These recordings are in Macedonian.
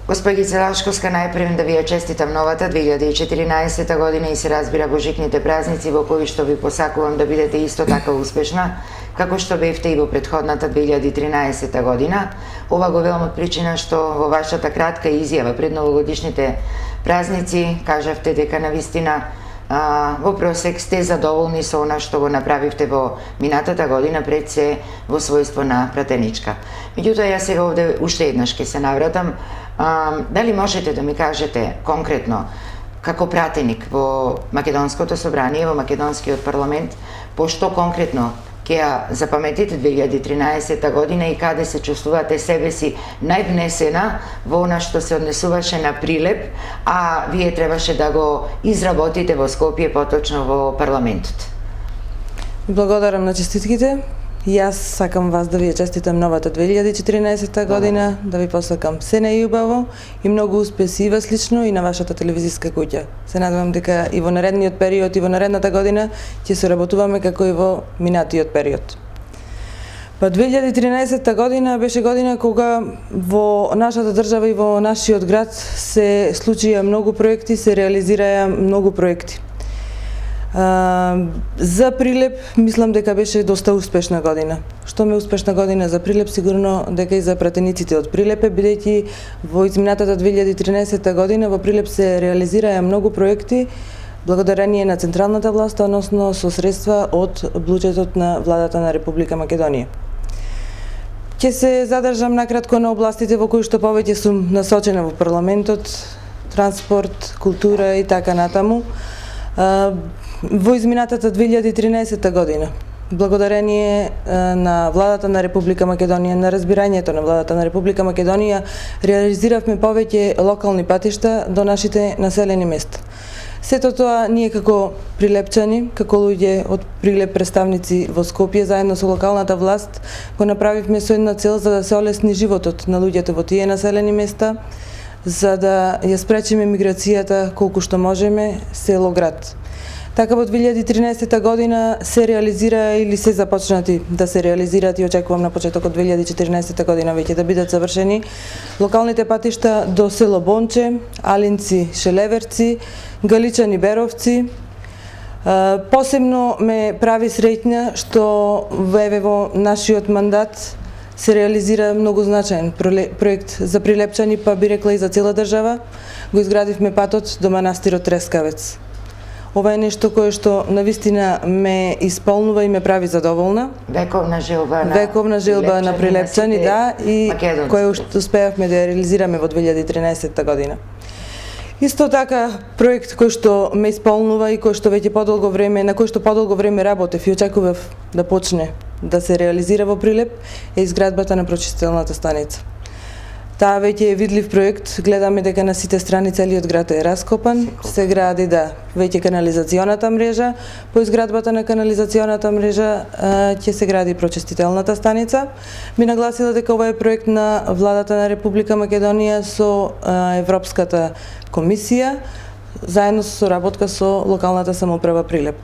Госпогице Лашковска, најпрем да ви ја честитам новата 2014 година и се разбира божикните празници во кои што ви посакувам да бидете исто така успешна, како што бевте и во претходната 2013 година. Ова го велам од причина што во вашата кратка изјава пред новогодишните празници кажавте дека навистина во просек сте задоволни со она што го направивте во минатата година, пред се во својство на пратеничка. Меѓутоа, јас сега овде уште еднаш ќе се навратам. Дали можете да ми кажете конкретно, како пратеник во Македонското собрание, во Македонскиот парламент, по што конкретно ќе ја запаметите 2013 година и каде се чувствувате себе си највнесена во она што се однесуваше на Прилеп, а вие требаше да го изработите во Скопје, поточно во парламентот? Благодарам на честитките. Јас сакам вас да ви ја честитам новата 2014 година, да ви посакам се најубаво и многу успеси и вас лично и на вашата телевизиска куќа. Се надевам дека и во наредниот период и во наредната година ќе се работуваме како и во минатиот период. Па 2013 година беше година кога во нашата држава и во нашиот град се случија многу проекти, се реализираја многу проекти. За Прилеп мислам дека беше доста успешна година. Што ме успешна година за Прилеп, сигурно дека и за пратениците од Прилеп, бидејќи во изминатата 2013 година во Прилеп се реализираа многу проекти благодарение на централната власт, односно со средства од буџетот на владата на Република Македонија. Ќе се задржам накратко на областите во кои што повеќе сум насочена во парламентот: транспорт, култура и така натаму. Во изминатата 2013 година, благодарение на владата на Република Македонија, на разбирањето на владата на Република Македонија, реализиравме повеќе локални патишта до нашите населени места. Сето тоа ние како прилепчани, како луѓе од Прилеп, представници во Скопје, заедно со локалната власт, го направивме со една цел за да се олесни животот на луѓето во тие населени места, за да ја спречиме миграцијата колку што можеме село-град. Така во 2013 година се реализира или се започнати да се реализираат и очекувам на почетокот 2014 година веќе да бидат завршени локалните патишта до село Бонче, Алинци, Шелеверци, Галичани, Беровци. Посебно ме прави среќна што во нашиот мандат се реализира многу значаен проект за прилепчани, па би рекла и за цела држава. Го изградивме патот до манастирот Трескавец. Ова е нешто кое што навистина ме исполнува и ме прави задоволна. Вековна желба на прилепчани, да, и која успеавме да ја реализираме во 2013 година. Исто така проект кој што ме исполнува и кој што веќе подолго време, на кој што подолго време работев и очекував да почне да се реализира во Прилеп, е изградбата на прочистителната станица. Таа веќе е видлив проект, гледаме дека на сите страни целиот град е раскопан, се гради веќе канализационата мрежа, по изградбата на канализационата мрежа ќе се гради прочистителната станица. Би нагласила дека ова е проект на владата на Република Македонија со Европската комисија, заедно со соработка со локалната самоуправа Прилеп.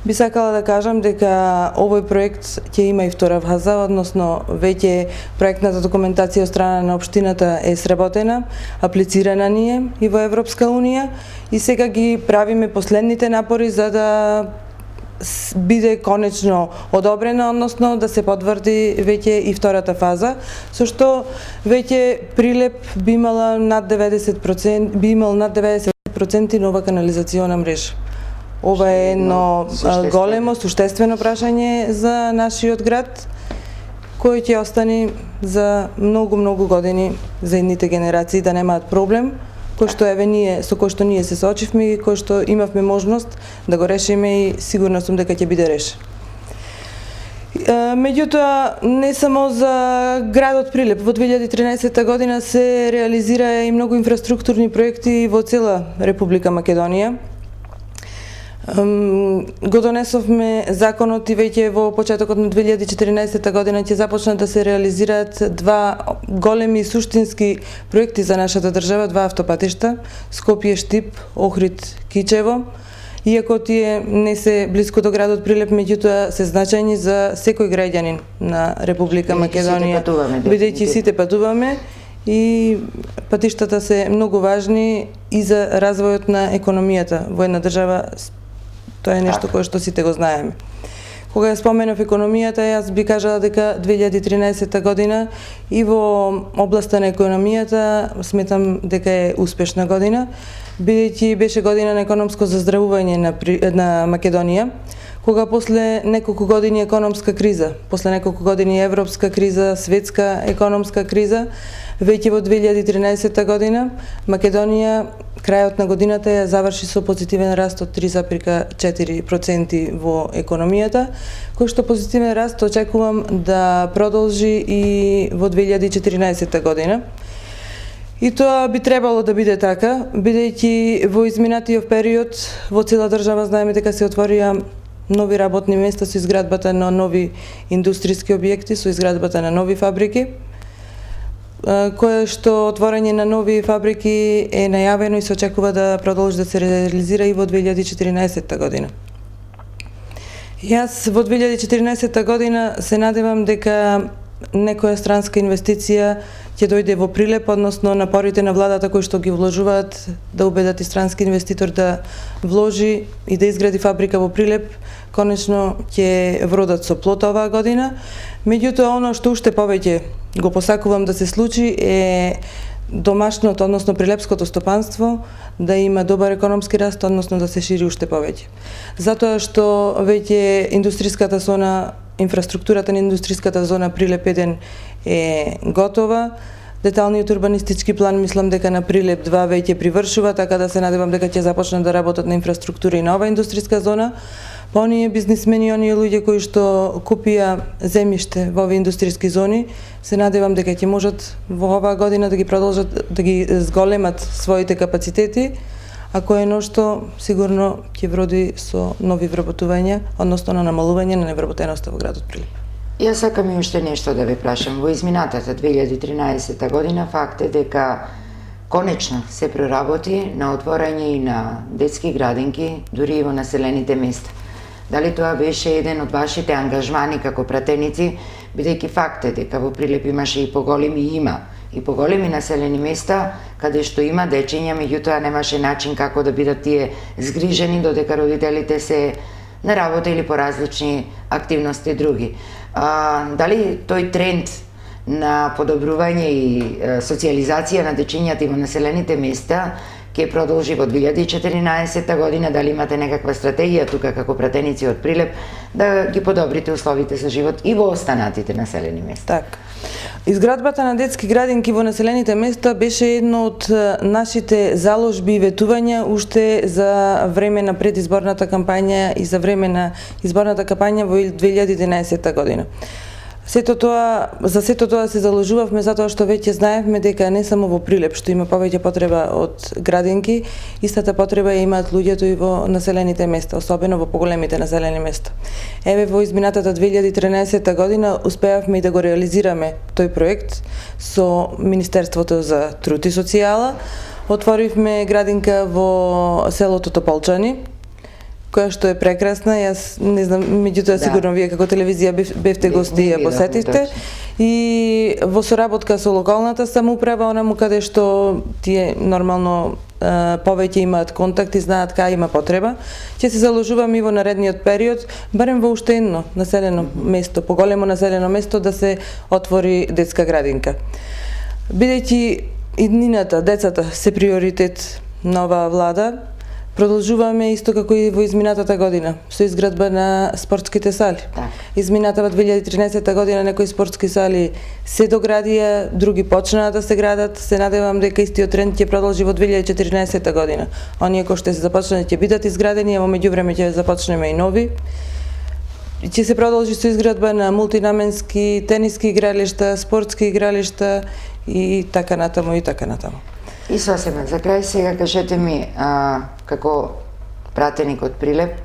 Би сакала да кажам дека овој проект ќе има и втора фаза, односно веќе проектната документација од страна на општината е сработена, аплицирана ни е и во Европска унија и сега ги правиме последните напори за да биде конечно одобрена, односно да се потврди веќе и втората фаза, со што веќе Прилеп би имал над 90% нова канализациона мрежа. Ова е едно големо, суштествено прашање за нашиот град, кој ќе остане за многу години за едните генерации да немаат проблем, кој што со кој што ние се соочивме и кој што имавме можност да го решиме и сигурна сум дека ќе биде решен. Меѓутоа, не само за градот Прилеп, во 2013 година се реализираа и многу инфраструктурни проекти во цела Република Македонија. Го донесовме законот и веќе во почетокот на 2014 година ќе започнат да се реализираат два големи суштински проекти за нашата држава, два автопатишта, Скопје-Штип, Охрид-Кичево. Иако тие не се блиску до градот Прилеп, меѓутоа се значајни за секој граѓанин на Република Македонија, бидејќи сите патуваме и патиштата се многу важни и за развојот на економијата во една држава. Тоа е нешто кое што сите го знаеме. Кога ја споменав економијата, јас би кажала дека 2013 година и во областа на економијата сметам дека е успешна година, бидејќи беше година на економско заздравување на Македонија, кога после неколку години економска криза, после неколку години европска криза, светска економска криза, веќе во 2013 година Македонија крајот на годината ја заврши со позитивен раст од 3,4% во економијата, кој што позитивен раст очекувам да продолжи и во 2014 година. И тоа би требало да биде така, бидејќи во изминатиот период во цела држава знаеме дека се отворија нови работни места со изградбата на нови индустријски објекти, со изградбата на нови фабрики, кое што отворање на нови фабрики е најавено и се очекува да продолжи да се реализира и во 2014 година. Јас во 2014 година се надевам дека некоја странска инвестиција ќе дојде во Прилеп, односно напорите на владата кои што ги вложуваат да убедат и странски инвеститор да вложи и да изгради фабрика во Прилеп, конечно ќе вродат со плод оваа година. Меѓутоа, оно што уште повеќе го посакувам да се случи е домашното, односно прилепското стопанство да има добар економски раст, односно да се шири уште повеќе. Затоа што веќе индустријската зона, инфраструктурата на индустријската зона Прилеп 1 е готова. Деталниот урбанистички план мислам дека на Прилеп 2 веќе привршува, така да се надевам дека ќе започнат да работат на инфраструктура и на оваа индустријска зона. Па оние бизнисмени, оние луѓе кои што купија земјиште во овие индустријски зони, се надевам дека ќе можат во оваа година да ги продолжат да ги зголемат своите капацитети, а кое ношто сигурно ќе вроди со нови вработувања, односно на намалување на невработеноста во градот Прилеп. Јас сакам и уште нешто да ве прашам. Во изминатата 2013 година факт е дека конечно се проработи на отворање и на детски градинки, дури и во населените места. Дали тоа беше еден од вашите ангажмани како пратеници, бидејќи факт е дека во Прилеп имаше и поголеми населени места каде што има дечиња, меѓутоа немаше начин како да бидат тие згрижени додека родителите се на работа или по различни активности други. Дали тој тренд на подобрување и социјализација на дечињата и во населените места ќе продолжи во 2014 година, дали имате некаква стратегија тука како пратеници од Прилеп да ги подобрите условите за живот и во останатите населени места? Така. Изградбата на детски градинки во населените места беше едно од нашите заложби и ветувања уште за време на предизборната кампања и за време на изборната кампања во 2011 година. За сето тоа се заложувавме затоа што веќе знаевме дека не само во Прилеп што има повеќе потреба од градинки, истата потреба ја имаат луѓето и во населените места, особено во поголемите населени места. Еве во изминатата 2013 година успеавме и да го реализираме тој проект со Министерството за труд и социјала. Отворивме градинка во селото Тополчани, која што е прекрасна. Јас не знам, меѓутоа сигурно вие како телевизија бевте гости и ја посетивте. И во соработка со локалната самоуправа, онаму каде што тие нормално повеќе имаат контакт и знаат кај има потреба, ќе се заложуваме и во наредниот период, барем во уште едно населено место, поголемо населено место да се отвори детска градинка. Бидејќи иднината, децата се приоритет на оваа влада, продолжуваме исто како и во изминатата година со изградба на спортските сали. Изминатава 2013 година некои спортски сали се доградија, други почнаа да се градат. Се надевам дека истиот тренд ќе продолжи во 2014 година. Оние кои што се започнаа ќе бидат изградени, а во меѓувреме ќе започнеме и нови. Ќе се продолжи со изградба на мултинаменски тениски игралишта, спортски игралишта и така натаму и така натаму. И сосема, за крај сега кажете ми, како пратеник од Прилеп,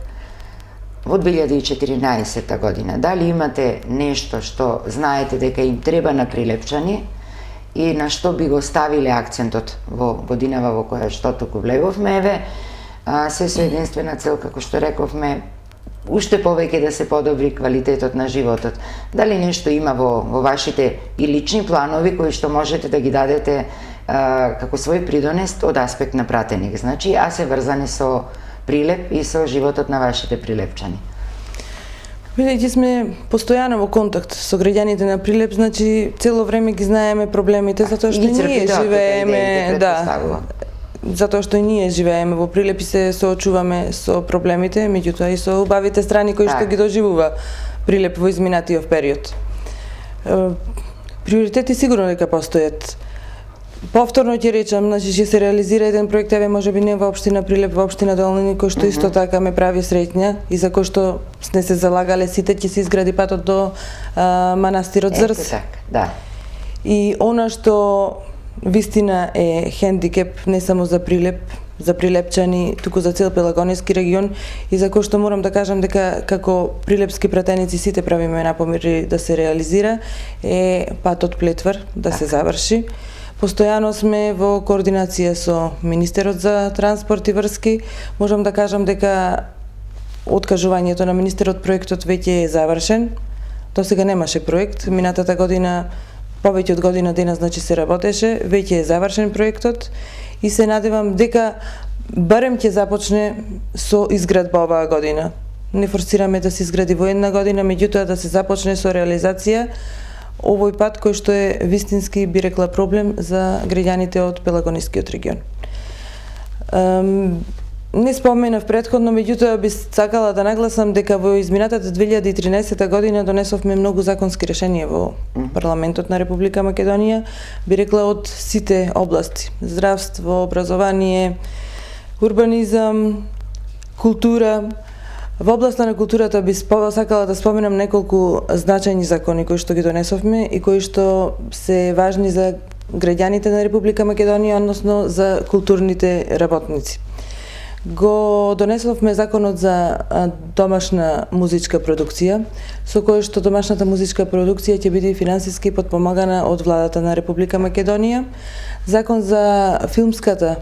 во 2014 година, дали имате нешто што знаете дека им треба на прилепчани и на што би го ставиле акцентот во годинава во која што туку влеговме, еве, се со единствена цел, како што рековме, уште повеќе да се подобри квалитетот на животот. Дали нешто има во вашите и лични планови кои што можете да ги дадете како свој придонес од аспект на пратеник, значи, а се врзани со Прилеп и со животот на вашите прилепчани? Бидејќи сме постојано во контакт со граѓаните на Прилеп, значи цело време ги знаеме проблемите, затоа што ние живееме, затоа што и ние живееме во Прилеп и се соочуваме со проблемите, меѓутоа и со убавите страни кои што ги доживува Прилеп во изминатиот период. Приоритети сигурно дека постојат. Повторно ќе речам, значи ќе се реализира еден проект, еве можеби не во општина Прилеп, во општина Долни, кој што исто така ме прави среќна и за кој што сме се залагале сите, ќе се изгради патот до манастирот Зрц. Да. И она што вистина е хендикеп не само за Прилеп, за прилепчани, туку за цел Пелагонески регион и за кој што морам да кажам дека како прилепски пратеници сите правиме напомери да се реализира е патот Плетвар да се заврши. Постојано сме во координација со Министерот за транспорт и врски. Можам да кажам дека откажувањето на Министерот проектот веќе е завршен. До сега немаше проект. Минатата година, повеќе од година дена, значи се работеше. Веќе е завршен проектот и се надевам дека барем ќе започне со изградба оваа година. Не форсираме да се изгради во една година, меѓутоа да се започне со реализација овој пат кој што е вистински, би рекла, проблем за граѓаните од Пелагонискиот регион. Не споменав претходно, меѓутоа би сакала да нагласам дека во изминатата 2013 година донесовме многу законски решенија во парламентот на Република Македонија, би рекла од сите области: здравство, образование, урбанизам, култура. Во областа на културата би сакала да споменам неколку значајни закони кои што ги донесовме и кои што се важни за граѓаните на Република Македонија, односно за културните работници. Го донесовме законот за домашна музичка продукција, со кој што домашната музичка продукција ќе биде финансиски подпомагана од владата на Република Македонија. Закон за филмската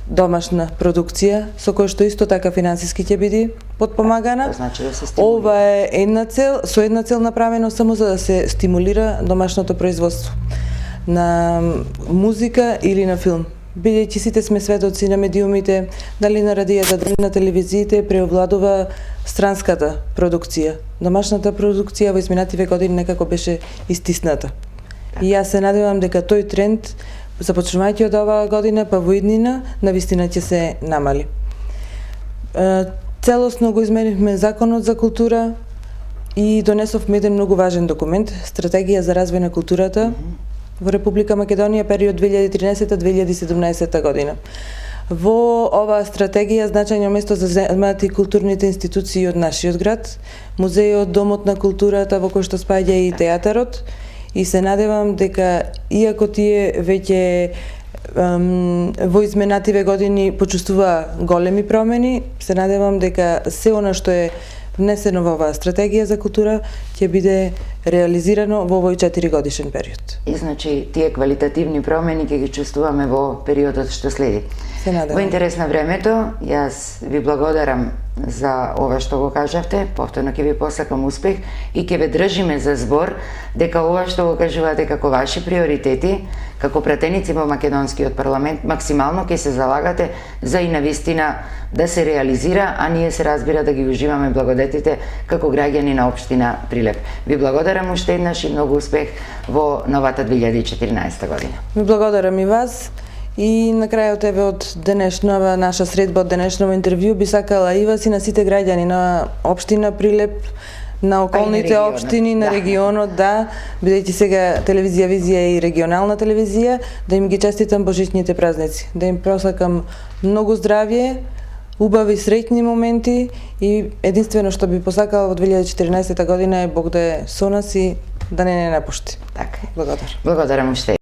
домашна продукција, со кој што исто така финансиски ќе биде подпомагана. Значи да се стимулира. Ова е една цел, со една цел направено само за да се стимулира домашното производство на музика или на филм. Бидејќи сите сме сведоци на медиумите, дали на радијата, дали на телевизиите, преовладува странската продукција. Домашната продукција во изминативе години некако беше истисната. И јас се надевам дека тој тренд, започнувајќи од оваа година, па во иднина, навистина ќе се намали. Целосно го изменивме Законот за култура и донесовме еден многу важен документ, Стратегија за развој на културата во Република Македонија период 2013-2017 година. Во оваа стратегија значајно место заемаат и културните институции од нашиот град, музејот, домот на културата во кој што спаѓа и театарот, и се надевам дека иако тие веќе во изминативе години почувствува големи промени, се надевам дека се она што е внесено во оваа стратегија за култура ќе биде реализирано во овој 4-годишен период. И значи тие квалитативни промени ќе ги чувствуваме во периодот што следи. Се надевам. Во интерес на времето, јас ви благодарам за ова што го кажавте, повторно ќе ви посакам успех и ќе ве држиме за збор дека ова што го кажувате како ваши приоритети, како пратеници во македонскиот парламент, максимално ќе се залагате за и навистина да се реализира, а ние се разбира да ги уживаме благодетите како граѓани на општина Прилеп. Ви благодарам уште еднаш и многу успех во новата 2014 година. Ви благодарам и вас. И на крајот еве од денешнава наша средба, од денешново интервју, би сакала и вас и на сите граѓани на општина Прилеп, на околните општини, на регионот, да, бидејќи сега телевизија Визија и регионална телевизија, да им ги честитам божичните празници, да им просакам многу здравје, убави среќни моменти и единствено што би посакала во 2014 година е Бог да е со нас и да не напушти. Така. Благодарам. Благодарам уште.